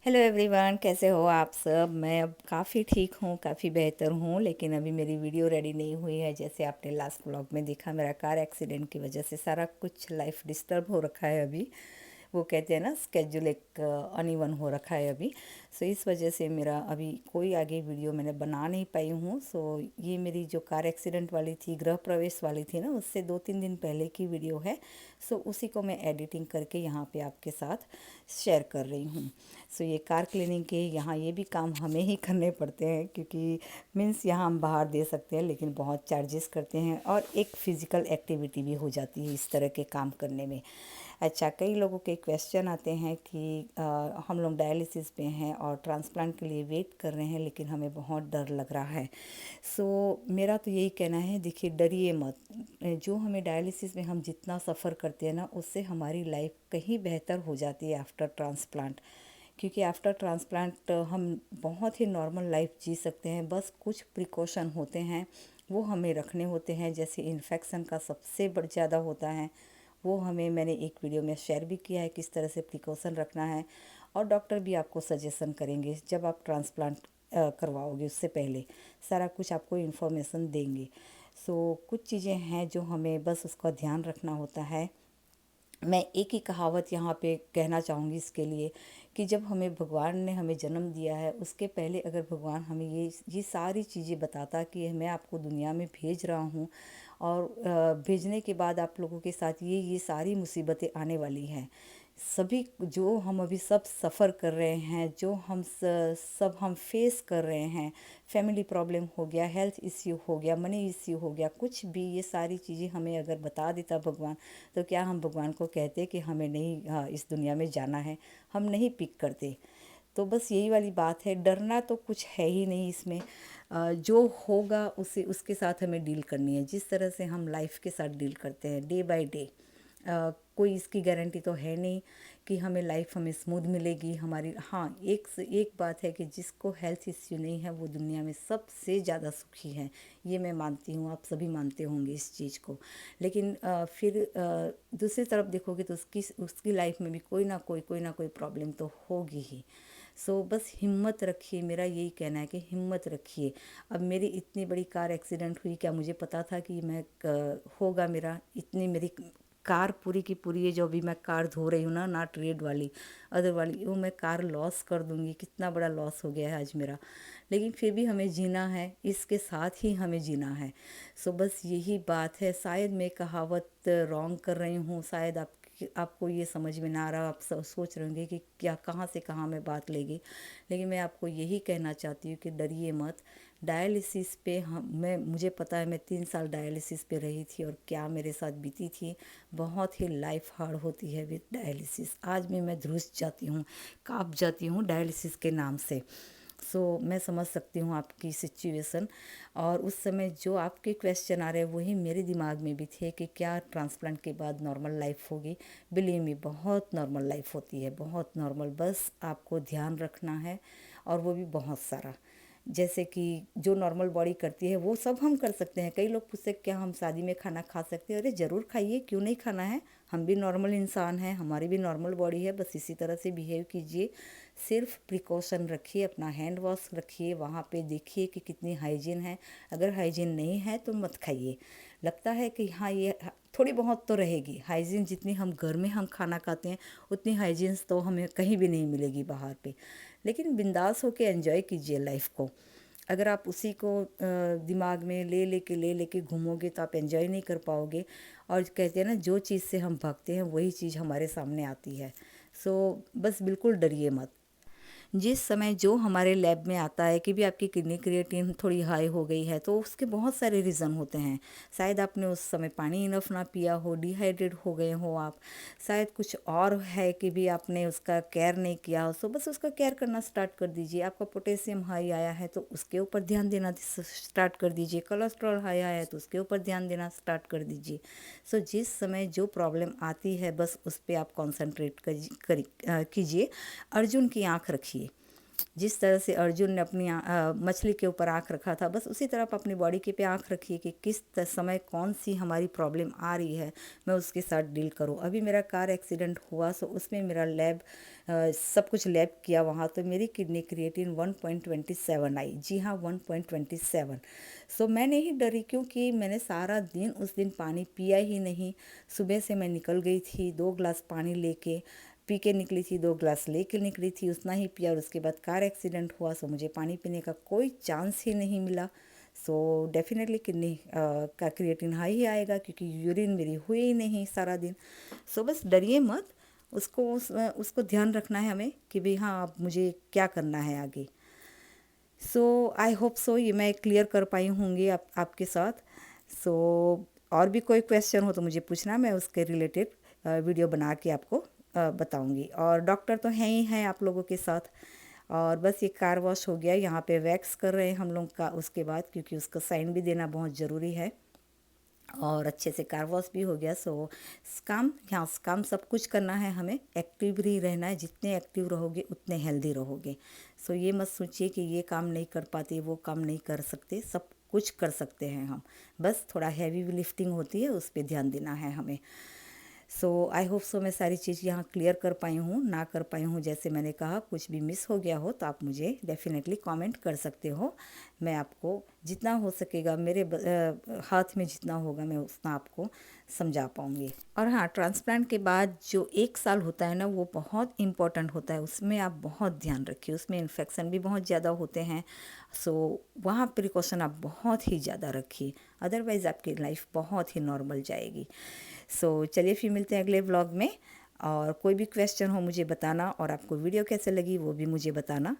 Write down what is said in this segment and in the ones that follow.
Hello everyone, कैसे हो आप सब। मैं अब काफ़ी ठीक हूँ, काफ़ी बेहतर हूँ, लेकिन अभी मेरी वीडियो रेडी नहीं हुई है। जैसे आपने लास्ट व्लॉग में देखा, मेरा कार एक्सीडेंट की वजह से सारा कुछ लाइफ डिस्टर्ब हो रखा है अभी। वो कहते हैं ना, स्केड्यूल एक अनइवन हो रखा है अभी। सो इस वजह से मेरा अभी कोई आगे वीडियो मैंने बना नहीं पाई हूँ। सो ये मेरी जो कार एक्सीडेंट वाली थी, गृह प्रवेश वाली थी ना, उससे 2-3 दिन पहले की वीडियो है। सो उसी को मैं एडिटिंग करके यहाँ पे आपके साथ शेयर कर रही हूँ। सो ये कार क्लीनिंग के यहाँ ये भी काम हमें ही करने पड़ते हैं, क्योंकि मीन्स यहाँ हम बाहर दे सकते हैं लेकिन बहुत चार्जेस करते हैं, और एक फ़िज़िकल एक्टिविटी भी हो जाती है इस तरह के काम करने में। अच्छा, कई लोगों के क्वेश्चन आते हैं कि हम लोग डायलिसिस पे हैं और ट्रांसप्लांट के लिए वेट कर रहे हैं, लेकिन हमें बहुत डर लग रहा है। सो मेरा तो यही कहना है, देखिए डरिए मत। जो हमें डायलिसिस में हम जितना सफ़र करते हैं ना, उससे हमारी लाइफ कहीं बेहतर हो जाती है आफ्टर ट्रांसप्लांट। क्योंकि आफ्टर ट्रांसप्लांट हम बहुत ही नॉर्मल लाइफ जी सकते हैं। बस कुछ प्रिकॉशन होते हैं, वो हमें रखने होते हैं। जैसे इन्फेक्शन का सबसे बड़ ज़्यादा होता है, वो हमें मैंने एक वीडियो में शेयर भी किया है, किस तरह से प्रिकॉशन रखना है। और डॉक्टर भी आपको सजेशन करेंगे जब आप ट्रांसप्लांट करवाओगे, उससे पहले सारा कुछ आपको इन्फॉर्मेशन देंगे। सो कुछ चीज़ें हैं जो हमें बस उसका ध्यान रखना होता है। मैं एक ही कहावत यहाँ पे कहना चाहूँगी इसके लिए, कि जब हमें भगवान ने हमें जन्म दिया है, उसके पहले अगर भगवान हमें ये सारी चीज़ें बताता कि मैं आपको दुनिया में भेज रहा हूँ, और भेजने के बाद आप लोगों के साथ ये सारी मुसीबतें आने वाली हैं। सभी जो हम अभी सब सफ़र कर रहे हैं, जो सब हम फेस कर रहे हैं, फैमिली प्रॉब्लम हो गया, हेल्थ इश्यू हो गया, मनी इश्यू हो गया, कुछ भी, ये सारी चीज़ें हमें अगर बता देता भगवान, तो क्या हम भगवान को कहते कि हमें नहीं, इस दुनिया में जाना है, हम नहीं पिक करते। तो बस यही वाली बात है, डरना तो कुछ है ही नहीं इसमें। जो होगा उसे उसके साथ हमें डील करनी है, जिस तरह से हम लाइफ के साथ डील करते हैं डे बाय डे। कोई इसकी गारंटी तो है नहीं कि हमें लाइफ हमें स्मूथ मिलेगी हमारी। हाँ, एक से एक बात है कि जिसको हेल्थ इश्यू नहीं है, वो दुनिया में सबसे ज़्यादा सुखी है। ये मैं मानती हूँ, आप सभी मानते होंगे इस चीज़ को। लेकिन फिर दूसरी तरफ देखोगे तो उसकी उसकी लाइफ में भी कोई ना कोई प्रॉब्लम तो होगी ही। सो बस हिम्मत रखिए, मेरा यही कहना है कि हिम्मत रखिए। अब मेरी इतनी बड़ी कार एक्सीडेंट हुई, क्या मुझे पता था कि होगा मेरा, इतनी मेरी कार पूरी की पूरी, ये जो अभी मैं कार धो रही हूँ ना, नॉट रेड वाली, अदर वाली, वो मैं कार लॉस कर दूँगी। कितना बड़ा लॉस हो गया है आज मेरा। लेकिन फिर भी हमें जीना है, इसके साथ ही हमें जीना है। सो बस यही बात है। शायद मैं कहावत रॉन्ग कर रही हूँ, शायद आपको ये समझ में ना आ रहा, आप सोच रहे होंगे कि क्या, कहाँ से कहाँ मैं बात लेगी। लेकिन मैं आपको यही कहना चाहती हूँ कि डरिए मत। डायलिसिस पे मैं मुझे पता है, मैं 3 साल डायलिसिस पे रही थी, और क्या मेरे साथ बीती थी। बहुत ही लाइफ हार्ड होती है विद डायलिसिस। आज भी मैं ध्रुस जाती हूँ, काँप जाती हूँ डायलिसिस के नाम से। मैं समझ सकती हूँ आपकी सिचुएशन। और उस समय जो आपके क्वेश्चन आ रहे हैं, वही मेरे दिमाग में भी थे कि क्या ट्रांसप्लांट के बाद नॉर्मल लाइफ होगी। बिलीव मी, बहुत नॉर्मल लाइफ होती है, बहुत नॉर्मल। बस आपको ध्यान रखना है, और वो भी बहुत सारा। जैसे कि जो नॉर्मल बॉडी करती है वो सब हम कर सकते हैं। कई लोग पूछते क्या हम शादी में खाना खा सकते हैं? अरे ज़रूर खाइए, क्यों नहीं खाना है। हम भी नॉर्मल इंसान हैं, हमारी भी नॉर्मल बॉडी है, बस इसी तरह से बिहेव कीजिए। सिर्फ प्रिकॉशन रखिए, अपना हैंड वॉश रखिए, वहाँ पे देखिए कि कितनी हाइजीन है। अगर हाइजीन नहीं है तो मत खाइए। लगता है कि हाँ, ये थोड़ी बहुत तो रहेगी हाइजीन, जितनी हम घर में हम खाना खाते हैं उतनी हाइजीन तो हमें कहीं भी नहीं मिलेगी बाहर पे। लेकिन बिंदास होके एंजॉय कीजिए लाइफ को। अगर आप उसी को दिमाग में ले लेके घूमोगे तो आप एंजॉय नहीं कर पाओगे। और कहते हैं ना, जो चीज़ से हम भागते हैं वही चीज़ हमारे सामने आती है। सो बस बिल्कुल डरिए मत। जिस समय जो हमारे लैब में आता है कि भी आपकी किडनी क्रिएटिन थोड़ी हाई हो गई है, तो उसके बहुत सारे रीज़न होते हैं। शायद आपने उस समय पानी इनफ ना पिया हो, डिहाइड्रेट हो गए हो आप। शायद कुछ और है कि भी आपने उसका केयर नहीं किया हो। सो बस उसका केयर करना स्टार्ट कर दीजिए। आपका पोटेशियम हाई आया है तो उसके ऊपर ध्यान देना स्टार्ट कर दीजिए। कोलेस्ट्रॉल हाई आया है तो उसके ऊपर ध्यान देना स्टार्ट कर दीजिए। सो जिस समय जो प्रॉब्लम आती है, बस उस पर आप कॉन्सेंट्रेट कीजिए। अर्जुन की आँख रखिए। जिस तरह से अर्जुन ने अपनी मछली के ऊपर आँख रखा था, बस उसी तरह आप अपनी बॉडी के पे आँख रखिए कि किस समय कौन सी हमारी प्रॉब्लम आ रही है, मैं उसके साथ डील करूं। अभी मेरा कार एक्सीडेंट हुआ, सो उसमें मेरा लैब सब कुछ लैब किया वहाँ, तो मेरी किडनी क्रिएटिन 1.27 आई। जी हाँ, 1.27। सो मैं नहीं डरी, क्योंकि मैंने सारा दिन उस दिन पानी पिया ही नहीं। सुबह से मैं निकल गई थी 2 गिलास पानी लेके पी के निकली थी, 2 गिलास लेके निकली थी, उतना ही पिया। और उसके बाद कार एक्सीडेंट हुआ, सो मुझे पानी पीने का कोई चांस ही नहीं मिला। सो डेफिनेटली किडनी का क्रिएटिन हाई ही आएगा, क्योंकि यूरिन मेरी हुई ही नहीं सारा दिन। सो बस डरिए मत, उसको ध्यान रखना है हमें कि भाई हाँ, अब मुझे क्या करना है आगे। सो आई होप सो ये मैं क्लियर कर पाई होंगी आपके साथ। सो और भी कोई क्वेश्चन हो तो मुझे पूछना, मैं उसके रिलेटेड वीडियो बना के आपको बताऊंगी। और डॉक्टर तो हैं ही हैं आप लोगों के साथ। और बस ये कार वॉश हो गया, यहाँ पे वैक्स कर रहे हैं हम लोग का उसके बाद, क्योंकि उसका साइन भी देना बहुत ज़रूरी है। और अच्छे से कार वॉश भी हो गया। सो काम सब कुछ करना है, हमें एक्टिव ही रहना है। जितने एक्टिव रहोगे उतने हेल्दी रहोगे। सो ये मत सोचिए कि ये काम नहीं कर पाते, वो काम नहीं कर सकते, सब कुछ कर सकते हैं हम। बस थोड़ा हैवी लिफ्टिंग होती है, उस पर ध्यान देना है हमें। सो आई होप सो मैं सारी चीज़ यहाँ क्लियर कर पाई हूँ। ना कर पाई हूँ, जैसे मैंने कहा, कुछ भी मिस हो गया हो तो आप मुझे डेफिनेटली कमेंट कर सकते हो। मैं आपको जितना हो सकेगा, मेरे हाथ में जितना होगा, मैं उतना आपको समझा पाऊँगी। और हाँ, ट्रांसप्लांट के बाद जो 1 साल होता है ना, वो बहुत इम्पॉर्टेंट होता है। उसमें आप बहुत ध्यान रखिए, उसमें इन्फेक्शन भी बहुत ज़्यादा होते हैं। सो वहाँ प्रिकॉशन आप बहुत ही ज़्यादा रखिए, अदरवाइज़ आपकी लाइफ बहुत ही नॉर्मल जाएगी। सो चलिए फिर मिलते हैं अगले व्लॉग में। और कोई भी क्वेश्चन हो मुझे बताना, और आपको वीडियो कैसे लगी वो भी मुझे बताना।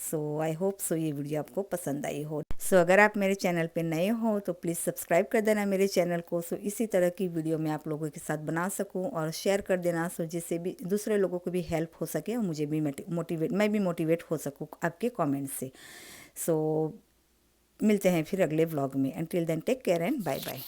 सो आई होप सो ये वीडियो आपको पसंद आई हो। सो अगर आप मेरे चैनल पे नए हो तो प्लीज़ सब्सक्राइब कर देना मेरे चैनल को, सो इसी तरह की वीडियो मैं आप लोगों के साथ बना सकूं। और शेयर कर देना, सो जिससे भी दूसरे लोगों को भी हेल्प हो सके, और मुझे भी मैं भी मोटिवेट हो सकूँ आपके कॉमेंट से। सो मिलते हैं फिर अगले व्लॉग में। Until then take care and bye bye.